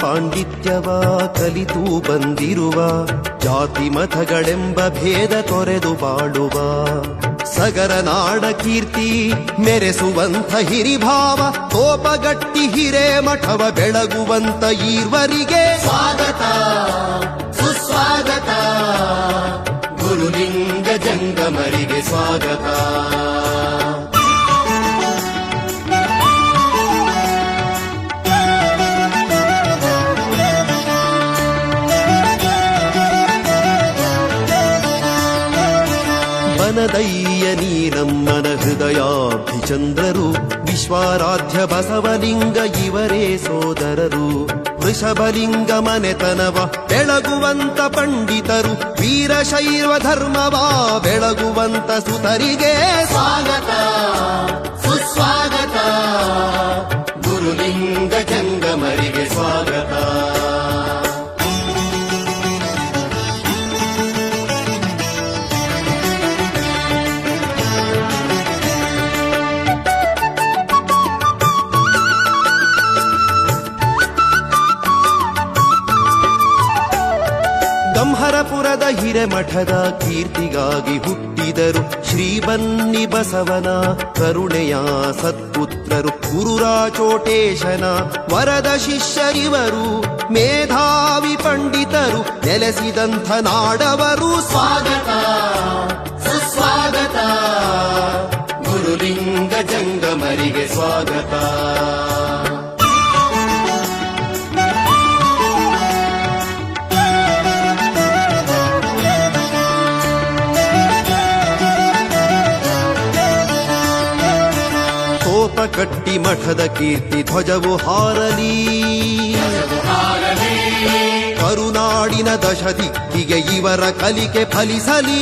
ಪಾಂಡಿತ್ಯವ ಕಲಿತು ಬಂದಿರುವ ಜಾತಿ ಮತಗಳೆಂಬ ಭೇದ ತೊರೆದು ಬಾಳುವ ಸಗರ ನಾಡ ಕೀರ್ತಿ ಮೆರೆಸುವಂಥ ಹಿರಿಭಾವ ಕೋಪಗಟ್ಟಿ ಹಿರೇ ಮಠವ ಬೆಳಗುವಂತ ಈರ್ವರಿಗೆ ಸ್ವಾಗತ ಸುಸ್ವಾಗತ ಗುರುಲಿಂಗ ಜಂಗಮರಿಗೆ ಸ್ವಾಗತ. ಬನದಯ್ಯ ನೀನಮ್ಮನ ಹೃದಯಾಭಿಚಂದ್ರರು ವಿಶ್ವಾರಾಧ್ಯ ಬಸವಲಿಂಗ ಇವರೇ ಸೋದರರು ವೃಷಭಲಿಂಗ ಮನೆತನವ ಬೆಳಗುವಂತ ಪಂಡಿತರು ವೀರಶೈವ ಧರ್ಮವ ಬೆಳಗುವಂತ ಸುತರಿಗೆ ಸ್ವಾಗತ ಸುಸ್ವಾಗತ ಗುರುಲಿಂಗ ಜಂಗಮರಿಗೆ ಸ್ವಾಗತ. ಗಂಹರಪುರದ ಹಿರೇಮಠದ ಕೀರ್ತಿಗಾಗಿ ಹುಟ್ಟಿದರು ಶ್ರೀ ಬನ್ನಿ ಬಸವನ ಕರುಣೆಯ ಸತ್ಪುತ್ರರು ಗುರುರಾಚೋಟೇಶನ ವರದ ಶಿಷ್ಯರಿವರು ಮೇಧಾವಿ ಪಂಡಿತರು ನೆಲೆಸಿದಂಥ ನಾಡವರು ಸ್ವಾಗತ ಸುಸ್ವಾಗತ ಗುರುಲಿಂಗ ಜಂಗಮರಿಗೆ ಸ್ವಾಗತ. ಕಟ್ಟಿ ಮಠದ ಕೀರ್ತಿ ಧ್ವಜವು ಹಾರಲಿ ಕರುನಾಡಿನ ದಶದಿಕ್ಕಿಗೆ ಇವರ ಕಲಿಕೆ ಫಲಿಸಲಿ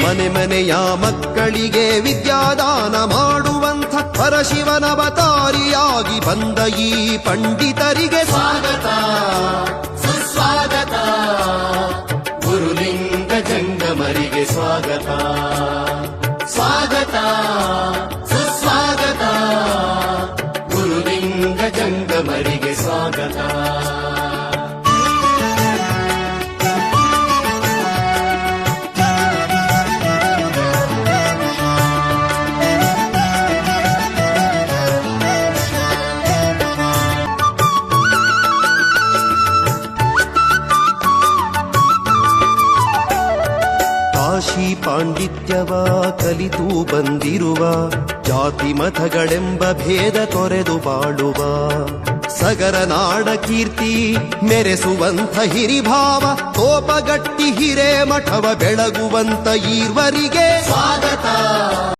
ಮನೆ ಮನೆಯ ಮಕ್ಕಳಿಗೆ ವಿದ್ಯಾದಾನ ಮಾಡುವಂಥ ಪರಶಿವನವತಾರಿಯಾಗಿ ಬಂದ ಈ ಪಂಡಿತರಿಗೆ ಸ್ವಾಗತ ಸುಸ್ವಾಗತ ಗುರುಲಿಂಗ ಜಂಗಮರಿಗೆ ಸ್ವಾಗತ. ಸ್ವಾಗತ ಸುಸ್ವಾಗತ ಗುರುಲಿಂಗ ಜಂಗಮರಿಗೆ ಸ್ವಾಗತ. ಕಾಶಿ ಪಾಂಡಿತ್ಯವ ಕಲಿತು ಬಂದಿರುವ ಜಾತಿ ಮತಗಳೆಂಬ ಭೇದ ತೊರೆದು ಬಾಳುವ ಸಗರ ನಾಡ ಕೀರ್ತಿ ಮೆರೆಸುವಂಥ ಹಿರಿಭಾವ ಕೋಪಗಟ್ಟಿ ಹಿರೇ ಮಠವ ಬೆಳಗುವಂತ ಈರ್ವರಿಗೆ ಸ್ವಾಗತ